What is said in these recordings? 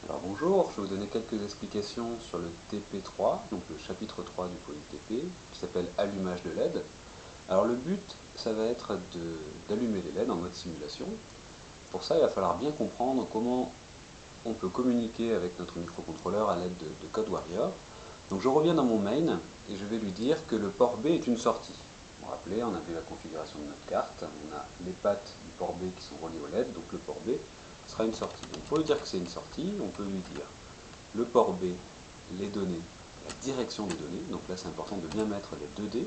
Alors bonjour, je vais vous donner quelques explications sur le TP3, donc le chapitre 3 du PolyTP, qui s'appelle Allumage de LED. Alors le but, ça va être d'allumer les LED en mode simulation. Pour ça, il va falloir bien comprendre comment on peut communiquer avec notre microcontrôleur à l'aide de code Warrior. Donc je reviens dans mon main et je vais lui dire que le port B est une sortie. Vous vous rappelez, on a vu la configuration de notre carte, on a les pattes du port B qui sont reliées au LED, donc le port B sera une sortie. Donc pour lui dire que c'est une sortie, on peut lui dire le port B, les données, la direction des données, donc là c'est important de bien mettre les 2D,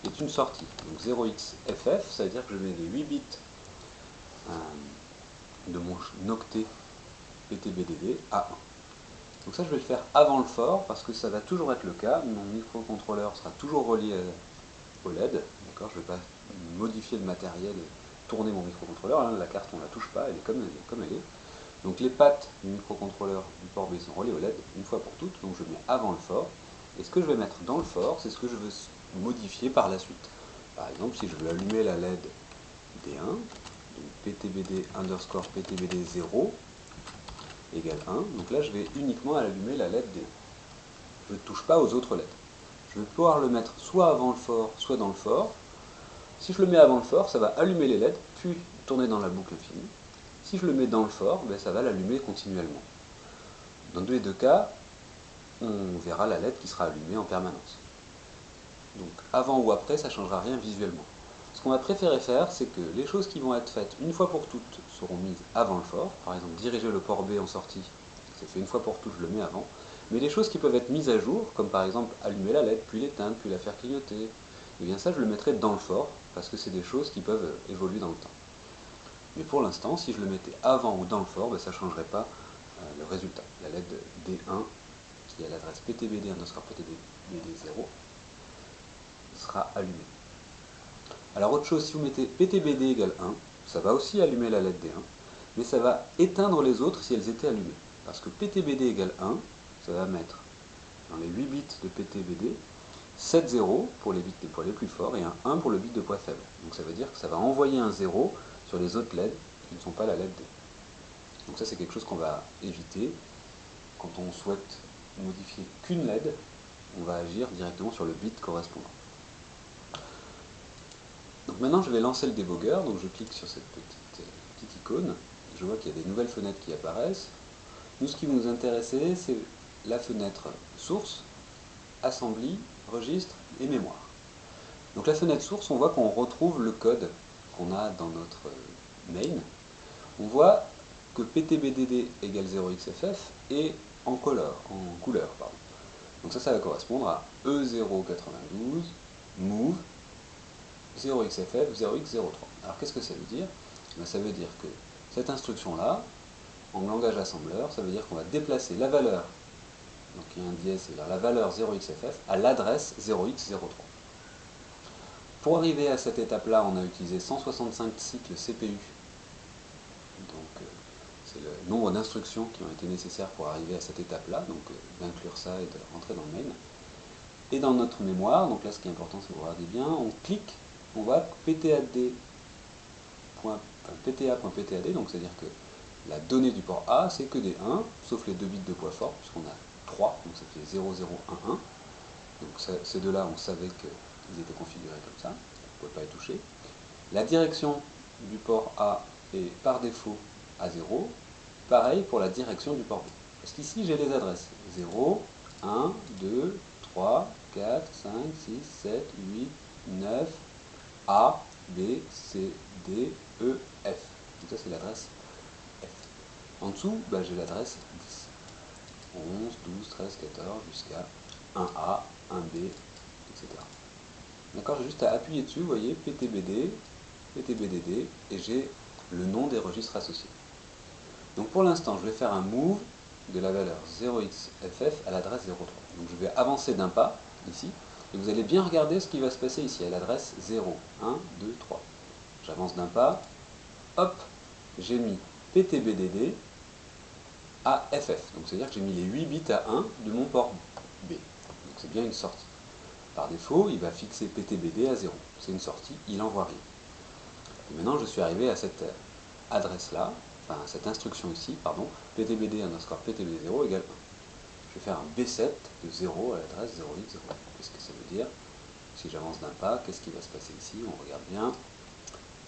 est une sortie. Donc 0xFF, ça veut dire que je mets les 8 bits de mon octet PTBDD à 1. Donc ça je vais le faire avant le for, parce que ça va toujours être le cas, mon microcontrôleur sera toujours relié au LED, d'accord, je ne vais pas modifier le matériel et tourner mon microcontrôleur, hein, la carte on ne la touche pas, elle est comme elle est. Donc les pattes du microcontrôleur du port B sont reliées au LED une fois pour toutes, donc je mets avant le for. Et ce que je vais mettre dans le for, c'est ce que je veux modifier par la suite. Par exemple, si je veux allumer la LED D1, donc PTBD underscore PTBD 0 égale 1, donc là je vais uniquement allumer la LED D1. Je ne touche pas aux autres LED. Je vais pouvoir le mettre soit avant le for, soit dans le for. Si je le mets avant le for, ça va allumer les LED, puis tourner dans la boucle infinie. Si je le mets dans le for, ben ça va l'allumer continuellement. Dans les deux cas, on verra la LED qui sera allumée en permanence. Donc avant ou après, ça ne changera rien visuellement. Ce qu'on va préférer faire, c'est que les choses qui vont être faites une fois pour toutes seront mises avant le for. Par exemple, diriger le port B en sortie, c'est fait une fois pour toutes, je le mets avant. Mais les choses qui peuvent être mises à jour, comme par exemple allumer la LED, puis l'éteindre, puis la faire clignoter, et bien ça je le mettrai dans le for, parce que c'est des choses qui peuvent évoluer dans le temps. Mais pour l'instant, si je le mettais avant ou dans le for, ben, ça ne changerait pas le résultat. La LED D1, qui a l'adresse PTBD underscore PTBD 0, sera allumée. Alors autre chose, si vous mettez PTBD égale 1, ça va aussi allumer la LED D1, mais ça va éteindre les autres si elles étaient allumées. Parce que PTBD égale 1, ça va mettre dans les 8 bits de PTBD 7 0 pour les bits de poids les plus forts et un 1 pour le bit de poids faible. Donc ça veut dire que ça va envoyer un 0 sur les autres LED qui ne sont pas la LED D. Donc ça c'est quelque chose qu'on va éviter. Quand on souhaite modifier qu'une LED, on va agir directement sur le bit correspondant. Donc maintenant je vais lancer le débogueur, donc je clique sur cette petite icône, je vois qu'il y a des nouvelles fenêtres qui apparaissent. Nous ce qui va nous intéresser c'est la fenêtre source, assembly, registre et mémoire. Donc la fenêtre source, on voit qu'on retrouve le code qu'on a dans notre main. On voit que PTBDD égale 0xFF est en couleur. Pardon. Donc ça va correspondre à E092 move 0xFF 0x03. Alors qu'est-ce que ça veut dire? Ça veut dire que cette instruction-là, en langage assembleur, ça veut dire qu'on va déplacer la valeur, donc il y a un dièse, c'est la valeur 0xFF, à l'adresse 0x03. Pour arriver à cette étape-là, on a utilisé 165 cycles CPU. Donc c'est le nombre d'instructions qui ont été nécessaires pour arriver à cette étape-là, donc d'inclure ça et de rentrer dans le main. Et dans notre mémoire, donc là ce qui est important, c'est que vous regardez bien, on clique, on va PTA.PTAD, donc c'est-à-dire que la donnée du port A, c'est que des 1, sauf les deux bits de poids fort, puisqu'on a 3, donc ça fait 0, 0, 1, 1. Donc ces deux-là, on savait qu'ils étaient configurés comme ça, on ne pouvait pas les toucher. La direction du port A est par défaut à 0. Pareil pour la direction du port B. Parce qu'ici, j'ai les adresses 0, 1, 2, 3, 4, 5, 6, 7, 8, 9, A, B, C, D, E, F. Donc ça, c'est l'adresse F. En dessous, j'ai l'adresse 10. 11, 12, 13, 14, jusqu'à 1A, 1B, etc. D'accord, j'ai juste à appuyer dessus, vous voyez, PTBD, PTBDD, et j'ai le nom des registres associés. Donc pour l'instant, je vais faire un move de la valeur 0xFF à l'adresse 03. Donc je vais avancer d'un pas, ici, et vous allez bien regarder ce qui va se passer ici, à l'adresse 0, 1, 2, 3. J'avance d'un pas, hop, j'ai mis PTBDD à FF. Donc c'est-à-dire que j'ai mis les 8 bits à 1 de mon port B. Donc c'est bien une sortie. Par défaut, il va fixer PTBD à 0. C'est une sortie, il n'envoie rien. Et maintenant, je suis arrivé à cette adresse-là, enfin cette instruction ici, pardon, ptbd underscore ptbd0 égale 1. Je vais faire un b7 de 0 à l'adresse 0x0. Qu'est-ce que ça veut dire? Si j'avance d'un pas, qu'est-ce qui va se passer ici? On regarde bien.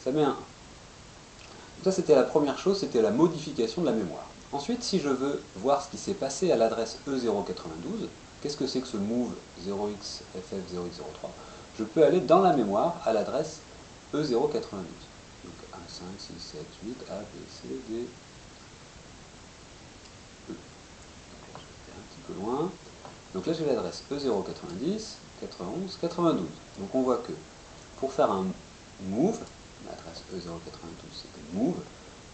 Ça met un 1. Donc ça, c'était la première chose, c'était la modification de la mémoire. Ensuite, si je veux voir ce qui s'est passé à l'adresse E092, qu'est-ce que c'est que ce move 0xff0x03? Je peux aller dans la mémoire à l'adresse E092. Donc 1, 5, 6, 7, 8, A, B, C, D, E. Donc là, je vais un petit peu loin. Donc là, j'ai l'adresse E090, 91, 92. Donc on voit que pour faire un move, l'adresse E092 c'était move,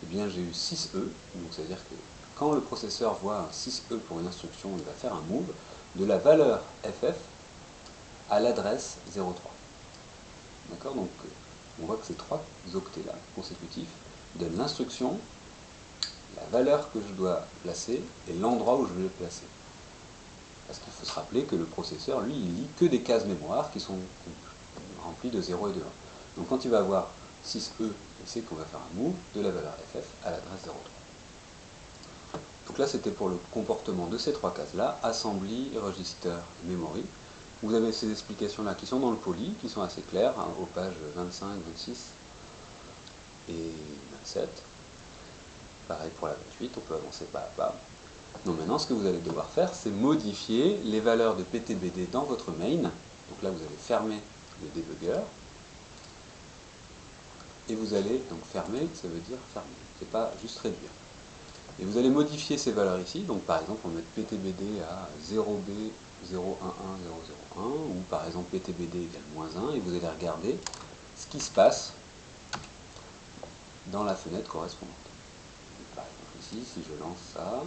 eh bien j'ai eu 6E, donc c'est à dire que quand le processeur voit un 6E pour une instruction, il va faire un move de la valeur FF à l'adresse 03. D'accord? Donc on voit que ces trois octets là consécutifs donnent l'instruction, la valeur que je dois placer et l'endroit où je vais le placer. Parce qu'il faut se rappeler que le processeur, lui, il lit que des cases mémoire qui sont remplies de 0 et de 1. Donc quand il va avoir 6E, il sait qu'on va faire un move de la valeur FF à l'adresse 03. Donc là, c'était pour le comportement de ces trois cases-là, assembly, register, memory. Vous avez ces explications-là qui sont dans le poly, qui sont assez claires, hein, aux pages 25, 26 et 27. Pareil pour la 28, on peut avancer pas à pas. Donc maintenant, ce que vous allez devoir faire, c'est modifier les valeurs de ptbd dans votre main. Donc là, vous allez fermer le debugger. Et vous allez donc fermer, ça veut dire fermer, c'est pas juste réduire. Et vous allez modifier ces valeurs ici. Donc par exemple, on va mettre ptbd à 0b011001, ou par exemple ptbd égale -1, et vous allez regarder ce qui se passe dans la fenêtre correspondante. Donc, par exemple ici, si je lance ça,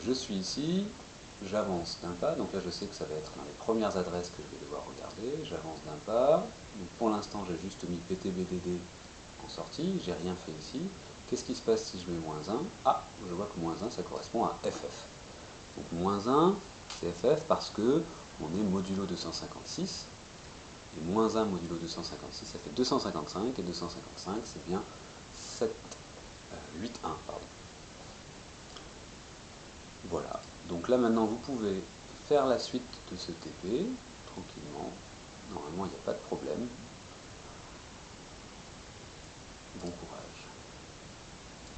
je suis ici, j'avance d'un pas, donc là je sais que ça va être dans les premières adresses que je vais devoir regarder, j'avance d'un pas, donc pour l'instant j'ai juste mis ptbdd en sortie, j'ai rien fait ici. Qu'est-ce qui se passe si je mets -1? Ah, je vois que -1 ça correspond à FF. Donc -1 c'est FF parce que on est modulo 256, et -1 modulo 256 ça fait 255, et 255 c'est bien 781, pardon. Voilà, donc là maintenant vous pouvez faire la suite de ce TP tranquillement. Normalement il n'y a pas de problème. Bon courage.